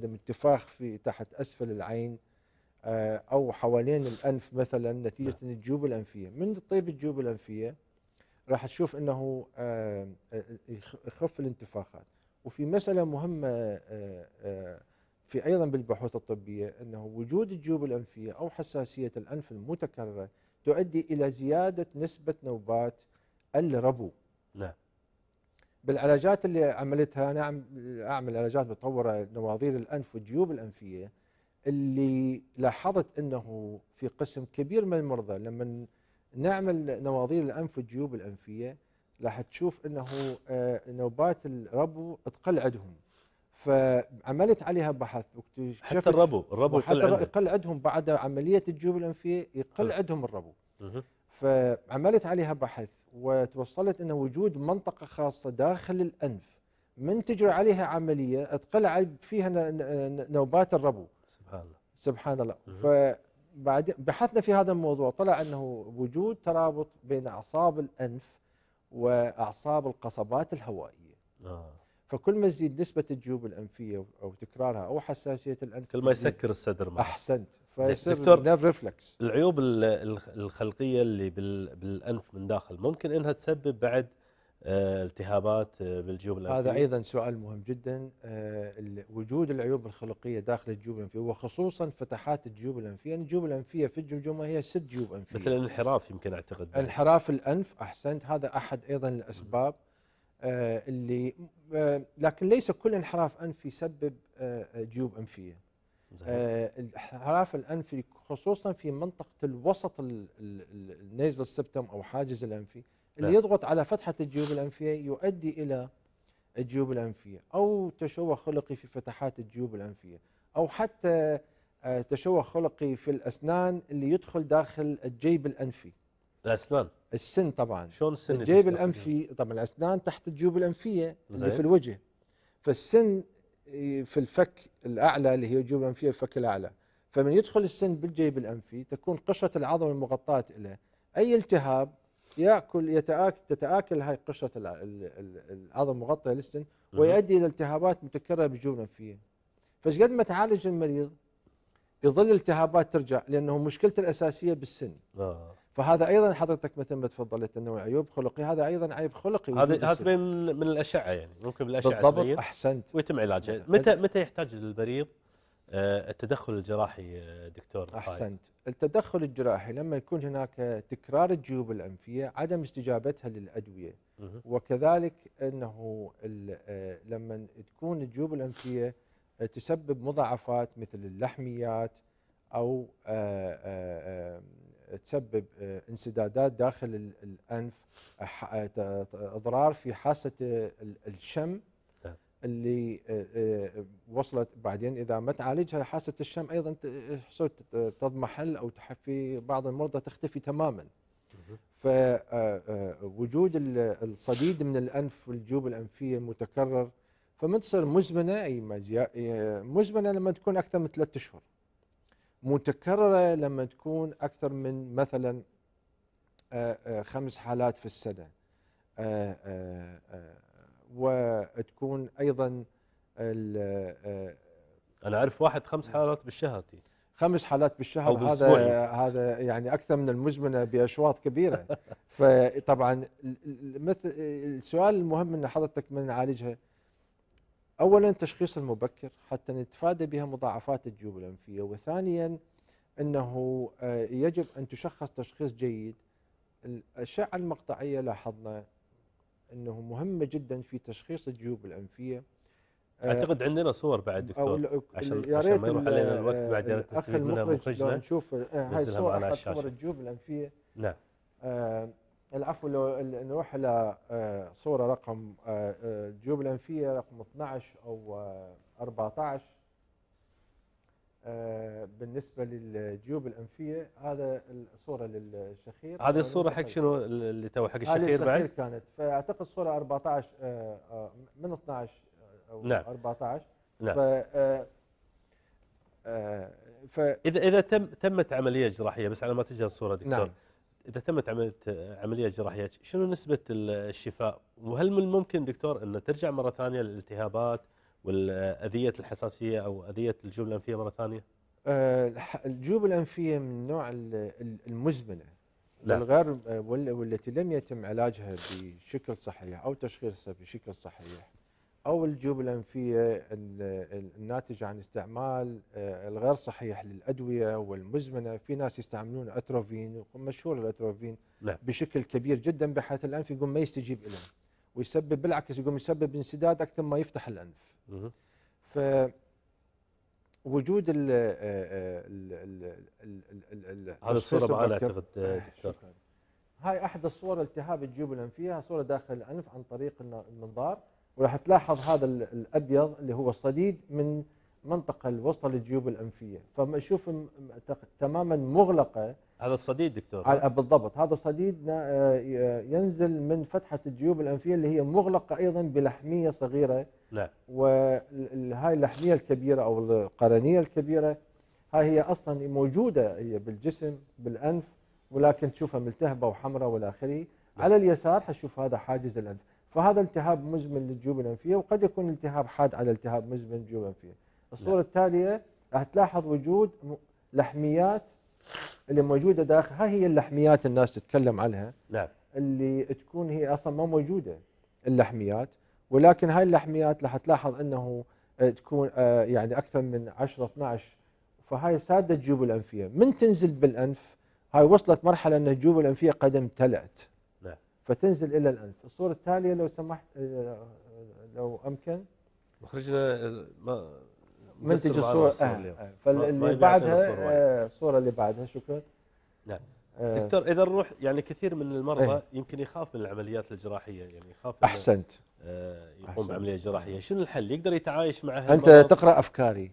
عدم انتفاخ في تحت أسفل العين أو حوالين الأنف مثلا نتيجة نعم. أن الجيوب الأنفية من طيب الجيوب الأنفية راح تشوف أنه يخف الانتفاخات. وفي مسألة مهمة في أيضا بالبحوث الطبية أنه وجود الجيوب الأنفية أو حساسية الأنف المتكررة تؤدي إلى زيادة نسبة نوبات الربو. نعم. بالعلاجات اللي عملتها أنا أعمل علاجات مطورة نواظير الأنف والجيوب الأنفية، اللي لاحظت أنه في قسم كبير من المرضى لما نعمل نواظير الأنف والجيوب الأنفية راح تشوف أنه نوبات الربو تقل عندهم. فعملت عليها بحث حتى واكتشفت الربو يقل وحتى عندهم. يقل عندهم بعد عملية الجيوب الأنفية يقل حلو. عندهم الربو. مه. فعملت عليها بحث وتوصلت أن وجود منطقة خاصة داخل الأنف من تجري عليها عملية تقل فيها نوبات الربو. سبحان الله. سبحان الله. مه. فبعد بحثنا في هذا الموضوع طلع أنه وجود ترابط بين أعصاب الأنف وأعصاب القصبات الهوائية. آه. فكل ما تزيد نسبة الجيوب الأنفية أو تكرارها أو حساسية الأنف كل ما تزيد. يسكر الصدر معه. أحسنت. زين فيصير دكتور، نيرف ريفلكس. العيوب الخلقية اللي بالأنف من داخل ممكن إنها تسبب بعد التهابات بالجيوب هذا الأنفية؟ أيضا سؤال مهم جدا. وجود العيوب الخلقية داخل الجيوب الأنفية وخصوصا فتحات الجيوب الأنفية، يعني الجيوب الأنفية في الجمجمة هي 6 جيوب مثل أنفية. الانحراف يمكن أعتقد بعد. انحراف الأنف أحسنت، هذا أحد أيضا مه. الأسباب اللي لكن ليس كل انحراف أنفي يسبب جيوب أنفية. زين. الانحراف الأنفي خصوصا في منطقة الوسط النيزل سبتم أو حاجز الأنفي اللي نعم. يضغط على فتحة الجيوب الأنفية يؤدي إلى الجيوب الأنفية أو تشوه خلقي في فتحات الجيوب الأنفية، أو حتى تشوه خلقي في الأسنان اللي يدخل داخل الجيب الأنفي. الأسنان. السن طبعا. شلون السن الجيب يخش داخل الجيوب؟ الأنفي طبعا الأسنان تحت الجيوب الأنفية اللي في زين. الوجه. فالسن في الفك الأعلى اللي هي الجيوب الأنفية الفك الأعلى. فمن يدخل السن بالجيب الأنفي تكون قشرة العظم المغطاة له أي التهاب تتآكل هاي قشرة العظم المغطية للسن مه. ويؤدي إلى التهابات متكررة بالجيوب الأنفية. فايش قد ما تعالج المريض يظل الالتهابات ترجع لأنه مشكلته الأساسية بالسن. آه. فهذا أيضا حضرتك مثل ما تفضلت أنه عيوب خلقي، هذا أيضا عيب خلقي وجود هذا السن. تبين من الأشعة، يعني ممكن بالأشعة بالضبط تبين أحسنت. ويتم علاجها. نعم. متى يحتاج المريض التدخل الجراحي دكتور فايد؟ أحسنت. التدخل الجراحي لما يكون هناك تكرار الجيوب الأنفية عدم استجابتها للأدوية، مه. وكذلك أنه لما تكون الجيوب الأنفية تسبب مضاعفات مثل اللحميات أو تسبب انسدادات داخل الأنف، أضرار في حاسة الشم نعم. اللي وصلت بعدين إذا ما تعالجها حاسة الشم أيضا تضمحل أو في بعض المرضى تختفي تماما. مه. فوجود الصديد من الأنف والجيوب الأنفية المتكرر فما تصير مزمنة مزمنة لما تكون أكثر من 3 أشهر، متكررة لما تكون أكثر من مثلا 5 حالات في السنة، وتكون أيضا أنا أعرف واحد 5 حالات بالشهر تي. 5 حالات بالشهر. أو بالأسبوع يمكن. هذا يعني أكثر من المزمنة بأشواط كبيرة. فطبعا مثل السؤال المهم أن حضرتك من نعالجها أولا التشخيص المبكر حتى نتفادى بها مضاعفات الجيوب الأنفية، وثانيا أنه يجب أن تشخص تشخيص جيد. الأشعة المقطعية لاحظنا أنه مهمة جدا في تشخيص الجيوب الأنفية. أعتقد عندنا صور بعد أو دكتور، عشان يا ريت ما يروح علينا الوقت بعد، يا ريت الأخ نستفيد منها المخرج لو مخرجنا نشوف هاي نزلها الصور معنا على أحد صور الشاشة. الجيوب الأنفية. نعم. العفو لو نروح إلى صورة رقم الجيوب الأنفية رقم 12 أو 14. بالنسبة للجيوب الأنفية هذا الصورة للشخير هذه لو الصورة حق ننتقل. شنو اللي تو حق هذه الشخير بعد؟ الشخير كانت فأعتقد صورة 14 من 12 أو نعم. 14. نعم. ف ف إذا تمت عملية جراحية، بس على ما تجي الصورة دكتور، نعم. إذا تمت عملية جراحية شنو نسبة الشفاء؟ وهل من الممكن دكتور أن ترجع مرة ثانية للالتهابات والأذية الحساسية أو أذية الجيوب الأنفية مرة ثانية؟ الجيوب الأنفية من النوع المزمنة نعم. والغير والتي لم يتم علاجها بشكل صحيح أو تشخيصها بشكل صحيح، أو الجيوب الأنفية الناتجة عن استعمال الغير صحيح للأدوية والمزمنة. في ناس يستعملون أتروفين، مشهور الأتروفين نعم. بشكل كبير جدا بحيث الأنف يقوم ما يستجيب له، ويسبب بالعكس يقوم يسبب انسداد أكثر ما يفتح الأنف. ف وجود هذه الصورة معنا أعتقد دكتور. هاي أحد الصور التهاب الجيوب الأنفية، صورة داخل الأنف عن طريق المنظار، وراح تلاحظ هذا الأبيض اللي هو الصديد من منطقة الوسطى للجيوب الأنفية، فشوف تماما مغلقة. هذا الصديد دكتور؟ بالضبط، هذا صديد ينزل من فتحة الجيوب الأنفية اللي هي مغلقة أيضا بلحمية صغيرة. نعم. وهاي اللحمية الكبيرة أو القرنية الكبيرة هاي هي أصلا موجودة هي بالجسم بالأنف، ولكن تشوفها ملتهبة وحمراء والى آخره. على اليسار حتشوف هذا حاجز الأنف، فهذا التهاب مزمن للجيوب الأنفية، وقد يكون التهاب حاد على التهاب مزمن للجيوب الأنفية. الصورة التالية راح تلاحظ وجود لحميات اللي موجودة داخل. هاي هي اللحميات الناس تتكلم عنها. نعم. اللي تكون هي أصلا ما موجودة اللحميات، ولكن هاي اللحميات راح تلاحظ أنه تكون يعني أكثر من 10 12، فهاي سادة الجيوب الأنفية. من تنزل بالأنف هاي وصلت مرحلة أن الجيوب الأنفية قد امتلأت. نعم. فتنزل إلى الأنف. الصورة التالية لو سمحت، لو أمكن مخرجنا منتج الصورة. فاللي بعدها الصورة اللي بعدها. شكرا. نعم. دكتور، إذا نروح يعني كثير من المرضى يمكن يخاف من العمليات الجراحية، يعني يخاف أحسنت يقوم بعملية جراحية، شنو الحل؟ يقدر يتعايش معها؟ أنت تقرأ أفكاري.